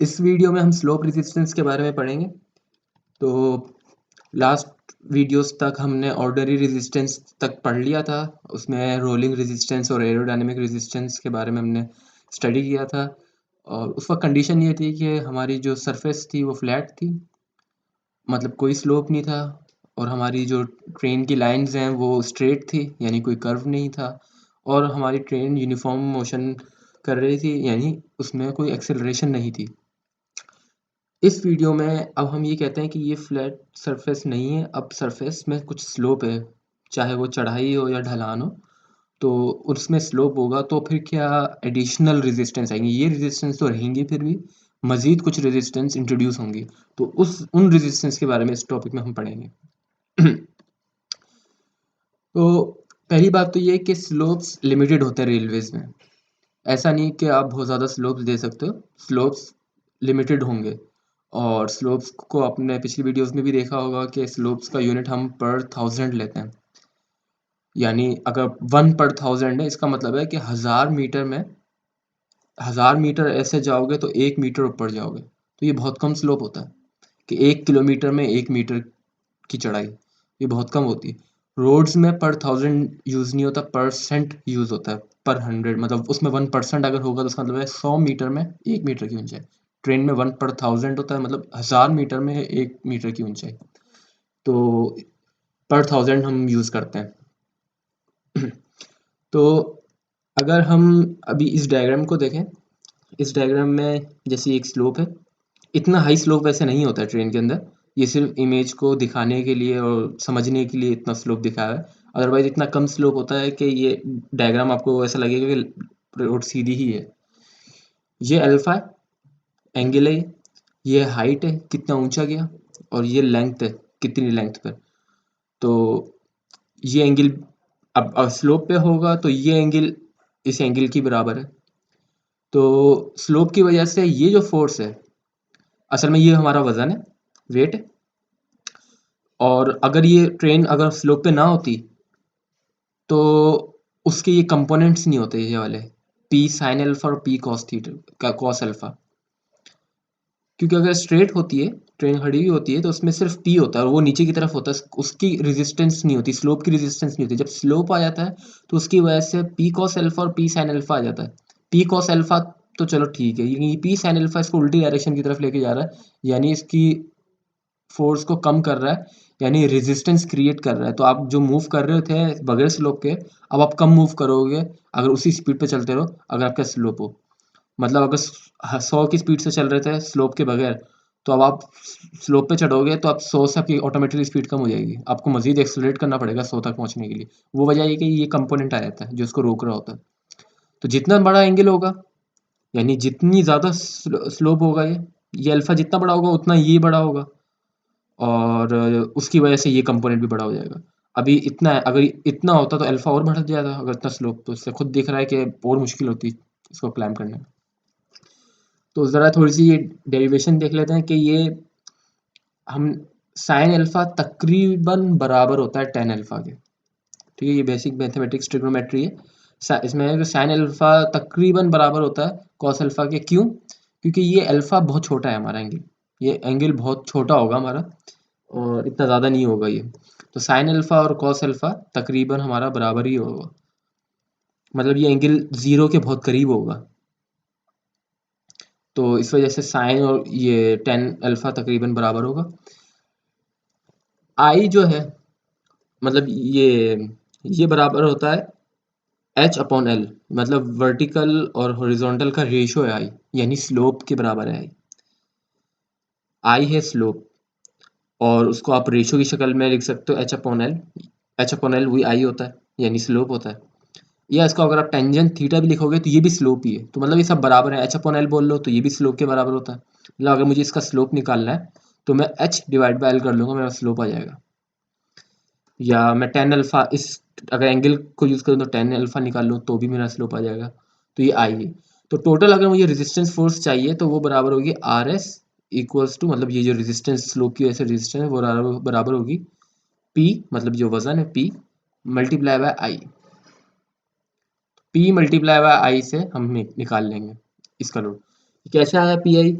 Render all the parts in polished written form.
इस वीडियो में हम स्लोप रेजिस्टेंस के बारे में पढ़ेंगे। तो लास्ट वीडियोस तक हमने ऑर्डिनरी रेजिस्टेंस तक पढ़ लिया था। उसमें रोलिंग रेजिस्टेंस और एरोडायनेमिक रेजिस्टेंस के बारे में हमने स्टडी किया था और उस वक्त कंडीशन ये थी कि हमारी जो सरफेस थी वो फ्लैट थी, मतलब कोई स्लोप नहीं था, और हमारी जो ट्रेन की लाइंस हैं वो स्ट्रेट थी, यानी कोई कर्व नहीं था, और हमारी ट्रेन यूनिफॉर्म मोशन कर रही थी, यानी उसमें कोई एक्सेलरेशन नहीं थी। इस वीडियो में अब हम ये कहते हैं कि ये फ्लैट सरफेस नहीं है, अब सरफेस में कुछ स्लोप है, चाहे वो चढ़ाई हो या ढलान हो, तो उसमें स्लोप होगा। तो फिर क्या एडिशनल रेजिस्टेंस आएंगी, ये रेजिस्टेंस तो रहेंगी, फिर भी मजीद कुछ रेजिस्टेंस इंट्रोड्यूस होंगी। तो उन रेजिस्टेंस के बारे में इस टॉपिक में हम पढ़ेंगे। तो पहली बात तो ये कि स्लोप्स लिमिटेड होते हैं रेलवेज में। ऐसा नहीं कि आप बहुत ज़्यादा स्लोप्स दे सकते हो, स्लोप्स लिमिटेड होंगे। और स्लोप्स को आपने पिछली वीडियोस में भी देखा होगा कि स्लोप्स का यूनिट हम पर 1000 लेते हैं, यानी अगर 1/1000 है, इसका मतलब है कि 1000 मीटर में 1000 मीटर ऐसे जाओगे तो 1 मीटर ऊपर जाओगे। तो ये बहुत कम स्लोप होता है कि 1 किलोमीटर में 1 मीटर की चढ़ाई, ये बहुत कम होती है। रोड्स में पर 1000 यूज़ नहीं होता, परसेंट यूज़ होता है, पर 100, मतलब उसमें 1% अगर होगा तो उसका मतलब है 100 मीटर में 1 मीटर की ऊंचाई। ट्रेन में 1/1000 होता है, मतलब 1000 मीटर में 1 मीटर की ऊंचाई। तो पर 1000 हम यूज़ करते हैं। तो अगर हम अभी इस डायग्राम को देखें, इस डायग्राम में जैसे एक स्लोप है, इतना हाई स्लोप वैसे नहीं होता है ट्रेन के अंदर, ये सिर्फ इमेज को दिखाने के लिए और समझने के लिए इतना स्लोप दिखाया है। अदरवाइज इतना कम स्लोप होता है कि ये डायग्राम आपको ऐसा लगेगा कि रोड सीधी ही है। ये अल्फा एंगल है, ये हाइट है कितना ऊंचा गया, और ये लेंथ है कितनी लेंथ पर। तो ये एंगल अब स्लोप पे होगा तो ये एंगल इस एंगल की बराबर है। तो स्लोप की वजह से ये जो फोर्स है, असल में ये हमारा वजन है, वेट है। और अगर ये ट्रेन अगर स्लोप पे ना होती तो उसके ये कंपोनेंट्स नहीं होते, ये वाले पी साइन अल्फा और P cos theta cos alpha. क्योंकि अगर स्ट्रेट होती है, ट्रेन खड़ी हुई होती है, तो उसमें सिर्फ पी होता है और वो नीचे की तरफ होता है, उसकी रेजिस्टेंस नहीं होती, स्लोप की रेजिस्टेंस नहीं होती। जब स्लोप आ जाता है तो उसकी वजह से पी कॉस अल्फा और पी साइन अल्फा आ जाता है। पी कॉस अल्फा तो चलो ठीक है, ये पी साइन अल्फा इसको उल्टी डायरेक्शन की तरफ लेके जा रहा है, यानी इसकी फोर्स को कम कर रहा है, यानी रेजिस्टेंस क्रिएट कर रहा है। तो आप जो मूव कर रहे थे बगैर स्लोप के, अब आप कम मूव करोगे अगर उसी स्पीड पे चलते रहो, अगर आपका स्लोप हो। मतलब अगर 100 की स्पीड से चल रहे थे स्लोप के बगैर, तो अब आप स्लोप पे चढ़ोगे तो आप 100 से आपकी ऑटोमेटिकली स्पीड कम हो जाएगी, आपको मजीद एक्सेलरेट करना पड़ेगा 100 तक पहुंचने के लिए। वो वजह ये कि ये कंपोनेंट आ जाता है जो इसको रोक रहा होता है। तो जितना बड़ा एंगल होगा, यानी जितनी ज़्यादा स्लोप होगा, ये अल्फा जितना बड़ा होगा उतना ये बड़ा होगा, और उसकी वजह से ये कंपोनेंट भी बड़ा हो जाएगा। अभी इतना है, अगर इतना होता तो अल्फा और बढ़ जाता, अगर इतना स्लोप, तो इससे खुद दिख रहा है कि और मुश्किल होती इसको क्लाइम करने में। तो ज़रा थोड़ी सी ये डेरिवेशन देख लेते हैं कि ये हम साइन अल्फा तकरीबन बराबर होता है टेन अल्फा के। ठीक है, ये बेसिक मैथमेटिक्स ट्रिग्नोमेट्री है। इसमें है कि साइन अल्फा तकरीबन बराबर होता है कॉस अल्फा के। क्यों? क्योंकि ये अल्फा बहुत छोटा है हमारा एंगल, ये एंगल बहुत छोटा होगा हमारा, और इतना ज़्यादा नहीं होगा ये। तो साइन अल्फा और कॉस अल्फा तकरीबन हमारा बराबर ही होगा, मतलब ये एंगल जीरो के बहुत करीब होगा। तो इस वजह से साइन और ये टेन अल्फा तकरीबन बराबर होगा। आई जो है, मतलब ये बराबर होता है एच अपॉन एल, मतलब वर्टिकल और हॉरिजॉन्टल का रेशियो है आई, यानी स्लोप के बराबर है आई। आई है स्लोप, और उसको आप रेशियो की शक्ल में लिख सकते हो H upon L. H upon L वही आई होता है, यानी स्लोप होता है। या इसको अगर आप टेंजेंट थीटा भी लिखोगे तो ये भी स्लोप ही है। तो मतलब ये सब बराबर है, एच अपॉन एल बोल लो तो ये भी स्लोप के बराबर होता है। मतलब अगर मुझे इसका स्लोप निकालना है तो मैं एच डिवाइड बाय एल कर लूंगा, मेरा स्लोप आ जाएगा। या मैं टेन अल्फा इस अगर एंगल को यूज़ करूँ तो टेन अल्फा निकाल लूँ तो भी मेरा स्लोप आ जाएगा। तो ये आई है। तो टोटल अगर मुझे रेजिस्टेंस फोर्स चाहिए तो वो बराबर होगी आर एस इक्वल्स टू, मतलब ये जो रेजिस्टेंस स्लोप की वजह से रेजिस्टेंस है वो बराबर होगी पी, मतलब जो वजन है P multiply by I. P multiply by I से हम निकाल लेंगे इसका लोड। कैसे आया पी आई?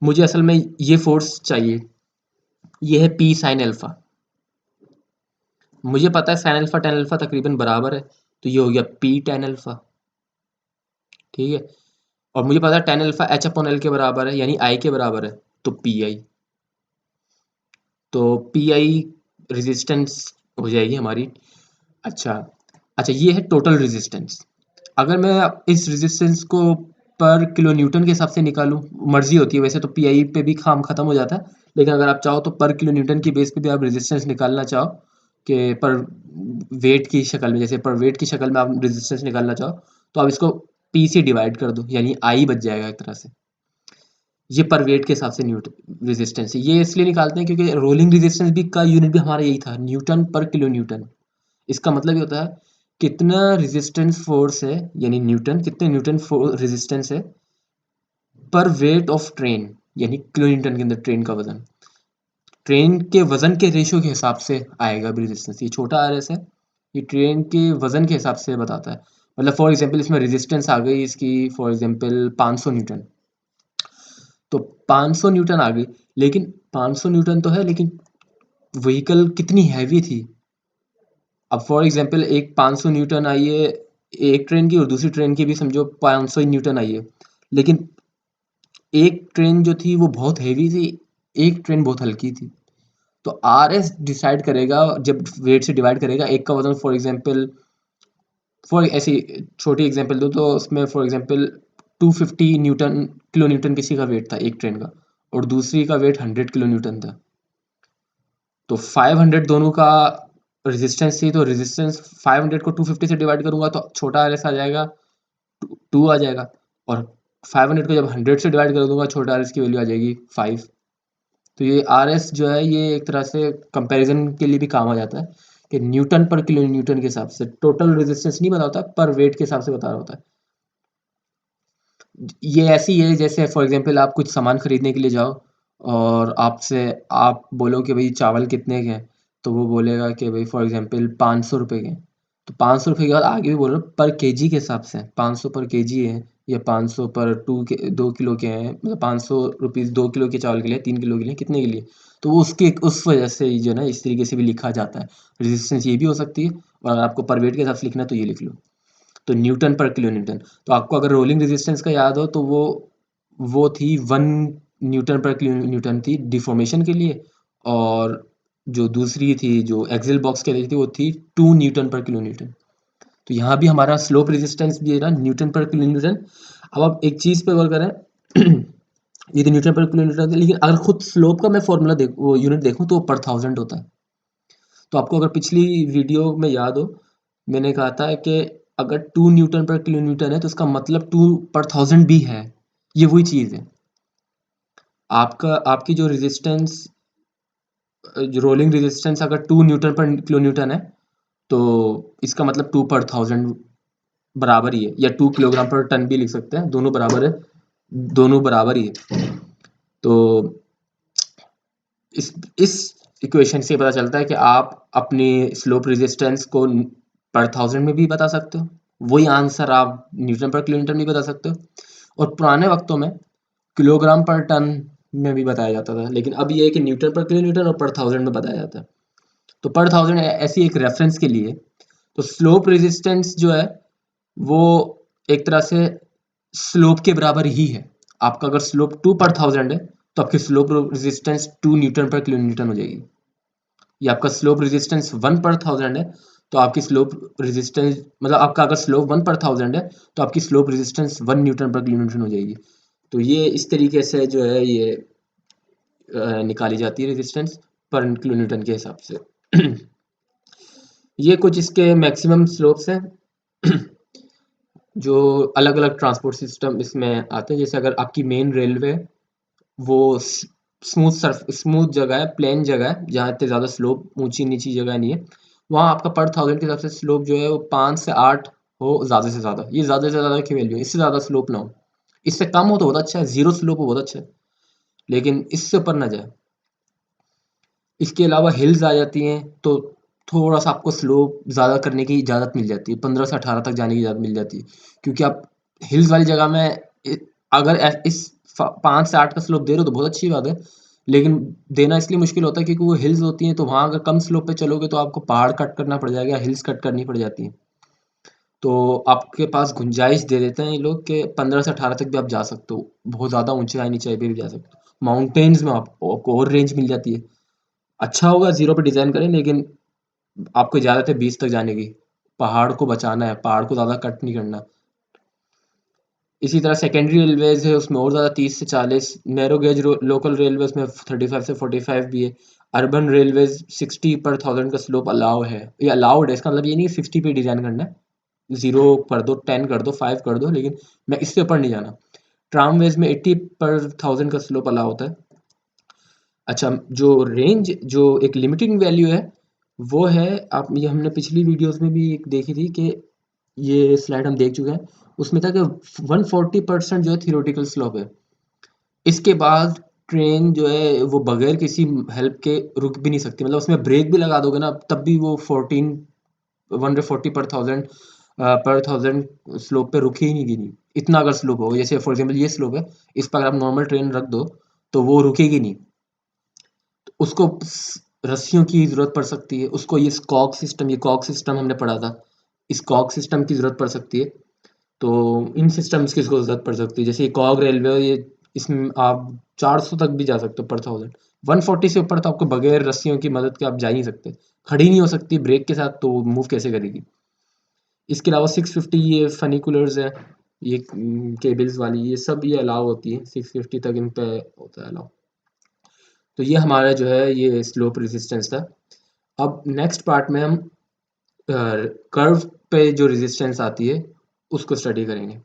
मुझे असल में ये फोर्स चाहिए, ये है पी साइन अल्फा। मुझे पता है साइन अल्फा टेन अल्फा तकरीबन बराबर है, तो ये हो गया पी टेन अल्फा। ठीक है, और मुझे पता है tan alpha H upon L के बराबर है, यानी आई के बराबर है, तो पी आई। तो पी आई रेजिस्टेंस हो जाएगी हमारी। अच्छा, अच्छा ये है टोटल रेजिस्टेंस। अगर मैं इस रेजिस्टेंस को पर किलो न्यूटन के हिसाब से निकालूं, मर्जी होती है वैसे तो पीआई पे भी काम खत्म हो जाता है, लेकिन अगर आप चाहो तो पर किलो न्यूटन की बेस पे भी आप रेजिस्टेंस निकालना चाहो कि पर वेट की शक्ल में, जैसे पर वेट की शक्ल में आप रेजिस्टेंस निकालना चाहो, तो आप इसको पी से डिवाइड कर दो, यानी आई बच जाएगा एक तरह से। ये पर वेट के हिसाब से न्यूटन रेजिस्टेंस है, ये इसलिए निकालते हैं क्योंकि रोलिंग रेजिस्टेंस भी का यूनिट भी हमारा यही था, न्यूटन पर किलो न्यूटन। इसका मतलब ये होता है कितना रेजिस्टेंस फोर्स है, यानी न्यूटन, कितने न्यूटन रेजिस्टेंस है पर वेट ऑफ ट्रेन, यानी किलो न्यूटन के अंदर ट्रेन का वजन, ट्रेन के वजन के रेशियो के हिसाब से आएगा रेजिस्टेंस। ये छोटा आर एस है, ये ट्रेन के वजन के हिसाब से बताता है। मतलब फॉर एग्जांपल इसमें रेजिस्टेंस आ गई इसकी फॉर एग्जांपल 500 न्यूटन, तो 500 न्यूटन आ गई, लेकिन 500 न्यूटन तो है, लेकिन व्हीकल कितनी हैवी थी। अब फॉर एग्जांपल एक 500 न्यूटन आई है एक ट्रेन की, और दूसरी ट्रेन की भी समझो 500 न्यूटन आई है, लेकिन एक ट्रेन जो थी वो बहुत हैवी थी, एक ट्रेन बहुत हल्की थी। तो आर एस डिसाइड करेगा जब वेट से डिवाइड करेगा एक का वजन, फॉर एग्जांपल फॉर ऐसी छोटी एग्जांपल दो तो उसमें for example 250 Newton kilo Newton किसी का वेट था एक ट्रेन का, और दूसरी का वेट 100 किलो न्यूटन था, तो 500 दोनों का रेजिस्टेंस थी, तो रेजिस्टेंस 500 को 250 से डिवाइड करूंगा तो छोटा आर एस आ जाएगा, टू आ जाएगा, और 500 को जब 100 से डिवाइड कर दूंगा छोटा आर एस की वैल्यू आ जाएगी 5। तो ये आर एस जो है ये एक तरह से कंपैरिजन के लिए भी काम आ जाता है कि न्यूटन पर किलो न्यूटन के हिसाब से, टोटल रेजिस्टेंस नहीं बता होता, पर वेट के हिसाब से बता रहा होता है। ये ऐसी है जैसे फॉर एग्जांपल आप कुछ सामान खरीदने के लिए जाओ और आपसे आप बोलो कि भाई चावल कितने के हैं, तो वो बोलेगा कि भाई फॉर एग्जांपल 500 रुपये के हैं। तो 500 रुपये के बाद आगे भी बोल रहा हूँ पर केजी के हिसाब से 500 पर केजी है, या 500 पर 2 किलो के हैं, मतलब 500 रुपीज़ 2 किलो के चावल के लिए, 3 किलो के लिए, कितने के लिए। तो वो उसके उस वजह से ही जो है ना इस तरीके से भी लिखा जाता है। रेजिस्टेंस ये भी हो सकती है, और अगर आपको पर वेट के हिसाब से लिखना है तो ये लिख लो, तो न्यूटन पर किलो न्यूटन। तो आपको अगर रोलिंग रेजिस्टेंस का याद हो तो वो थी 1 न्यूटन पर किलो न्यूटन थी डिफॉर्मेशन के लिए, और जो दूसरी थी जो एक्सियल बॉक्स के लिए थी वो थी 2 न्यूटन पर किलो न्यूटन। तो यहाँ भी हमारा स्लोप रेजिस्टेंस भी है ना न्यूटन पर किलो न्यूटन। अब आप एक चीज़ पे गौर करें ये तो न्यूटन पर किलो न्यूटन था, लेकिन अगर खुद स्लोप का मैं फॉर्मूला देख वो यूनिट देखूँ तो वो पर थाउजेंड होता है। तो आपको अगर पिछली वीडियो में याद हो, मैंने कहा था कि अगर 2 न्यूटन पर किलो न्यूटन है तो इसका मतलब 2 पर 1000 भी है। ये वही चीज़ है। आपका आपकी जो रेजिस्टेंस जो रोलिंग रेजिस्टेंस अगर 2 न्यूटन पर किलो न्यूटन है, तो इसका मतलब 2 पर 1000 बराबर ही है, या 2 किलोग्राम पर टन भी लिख सकते हैं, दोनों बराबर है, दोनों बराबर ही है। तो इस इक्वेशन से पता चलता है कि आप अपनी स्लोप रेजिस्टेंस को पर 1000 में भी बता सकते हो, वही आंसर आप न्यूटन पर किलो न्यूटन भी बता सकते हो, और पुराने वक्तों में किलोग्राम पर टन में भी बताया जाता था, लेकिन अब ये है कि न्यूटन पर किलो न्यूटन और पर 1000 में बताया जाता है। तो पर 1000 ऐसी एक रेफरेंस के लिए। तो स्लोप रेजिस्टेंस जो है वो एक तरह से स्लोप के बराबर ही है। आपका अगर स्लोप 2 पर 1000 है तो आपकी स्लोप रेजिस्टेंस 2 न्यूटन पर किलो न्यूटन हो जाएगी। या आपका स्लोप रेजिस्टेंस 1 पर 1000 है तो आपकी स्लोप रेजिस्टेंस, मतलब आपका अगर स्लोप 1 पर 1000 है तो आपकी स्लोप रेजिस्टेंस 1 न्यूटन पर किलो न्यूटन हो जाएगी। तो ये इस तरीके से जो है ये निकाली जाती है रेजिस्टेंस पर किलो न्यूटन के हिसाब से। ये कुछ इसके मैक्सिमम स्लोप्स हैं जो अलग अलग ट्रांसपोर्ट सिस्टम इसमें आते हैं। जैसे अगर आपकी मेन रेलवे वो स्मूथ जगह है, प्लेन जगह है, जहाँ इतने ज़्यादा स्लोप ऊंची नीची जगह नहीं है, वहाँ आपका पर 1000 के हिसाब से स्लोप जो है वो 5 से 8 हो ज़्यादा से ज़्यादा। ये ज़्यादा से ज़्यादा की वैल्यू है, इससे ज़्यादा स्लोप ना हो। इससे कम हो तो बहुत अच्छा है, जीरो स्लोप हो बहुत अच्छा है, लेकिन इससे ऊपर ना जाए। इसके अलावा हिल्स आ जाती हैं तो थोड़ा सा आपको स्लोप ज़्यादा करने की इजाज़त मिल जाती है, 15 से 18 तक जाने की इजाज़त मिल जाती है, क्योंकि आप हिल्स वाली जगह में अगर इस 5 से 8 का स्लोप दे रहे हो तो बहुत अच्छी बात है, लेकिन देना इसलिए मुश्किल होता है क्योंकि वो हिल्स होती हैं, तो वहाँ अगर कम स्लोप पे चलोगे तो आपको पहाड़ कट करना पड़ जाएगा, हिल्स कट करनी पड़ जाती हैं। तो आपके पास गुंजाइश दे देते हैं ये लोग कि 15 से 18 तक भी आप जा सकते हो, बहुत ज़्यादा ऊंचाई पे भी जा सकते हो। माउंटेन्स में आपको और रेंज मिल जाती है। अच्छा होगा जीरो पे डिजाइन करें, लेकिन आपको इजाजत है 20 तक जाने की। पहाड़ को बचाना है, पहाड़ को ज़्यादा कट नहीं करना। इसी तरह सेकेंडरी रेलवेज है, उसमें और ज़्यादा 30 से 40। नैरो गेज लोकल रेलवेज में 35 से 45 भी है। अर्बन रेलवेज 60 पर थाउजेंड का स्लोप अलाउ है, ये अलाउड है, इसका मतलब ये नहीं है 60 पे डिजाइन करना है। 0 कर दो, 10 कर दो, 5 कर दो, लेकिन मैं इससे ऊपर नहीं जाना। ट्रामवेज में 80 पर थाउजेंड का स्लोप अलाउ होता है। अच्छा, जो रेंज जो एक लिमिटिंग वैल्यू है वो है, आप ये हमने पिछली वीडियोस में भी एक देखी थी कि ये स्लाइड हम देख चुके हैं। उसमें था कि 140% जो है थियोरेटिकल स्लोप है। इसके बाद ट्रेन जो है वो बगैर किसी हेल्प के रुक भी नहीं सकती, मतलब उसमें ब्रेक भी लगा दोगे ना तब भी वो 140 पर थाउजेंड स्लोप पे रुके ही नहीं। इतना अगर स्लोप हो, जैसे फॉर एग्जांपल ये स्लोप है, इस पर अगर आप नॉर्मल ट्रेन रख दो तो वो रुकेगी नहीं। तो उसको रस्सियों की जरूरत पड़ सकती है, उसको ये कॉक सिस्टम हमने पढ़ा था, इस कॉक सिस्टम की जरूरत पड़ सकती है। तो इन सिस्टम्स की इसको जरूरत पड़ सकती है, जैसे ये कॉग रेलवे, ये इसमें आप 400 तक भी जा सकते हो पर थाउजेंड। 140 से ऊपर तो आपको बगैर रस्सियों की मदद के आप जा ही नहीं सकते, खड़ी नहीं हो सकती ब्रेक के साथ, तो मूव कैसे करेगी। इसके अलावा 650 ये फनिकुलर्स है, ये केबल्स वाली, ये सब ये अलाउ होती है, 650 तक इन पे होता है अलाउ। तो ये हमारा जो है ये स्लोप रेजिस्टेंस था। अब नेक्स्ट पार्ट में हम कर्व पे जो रेजिस्टेंस आती है उसको स्टडी करेंगे।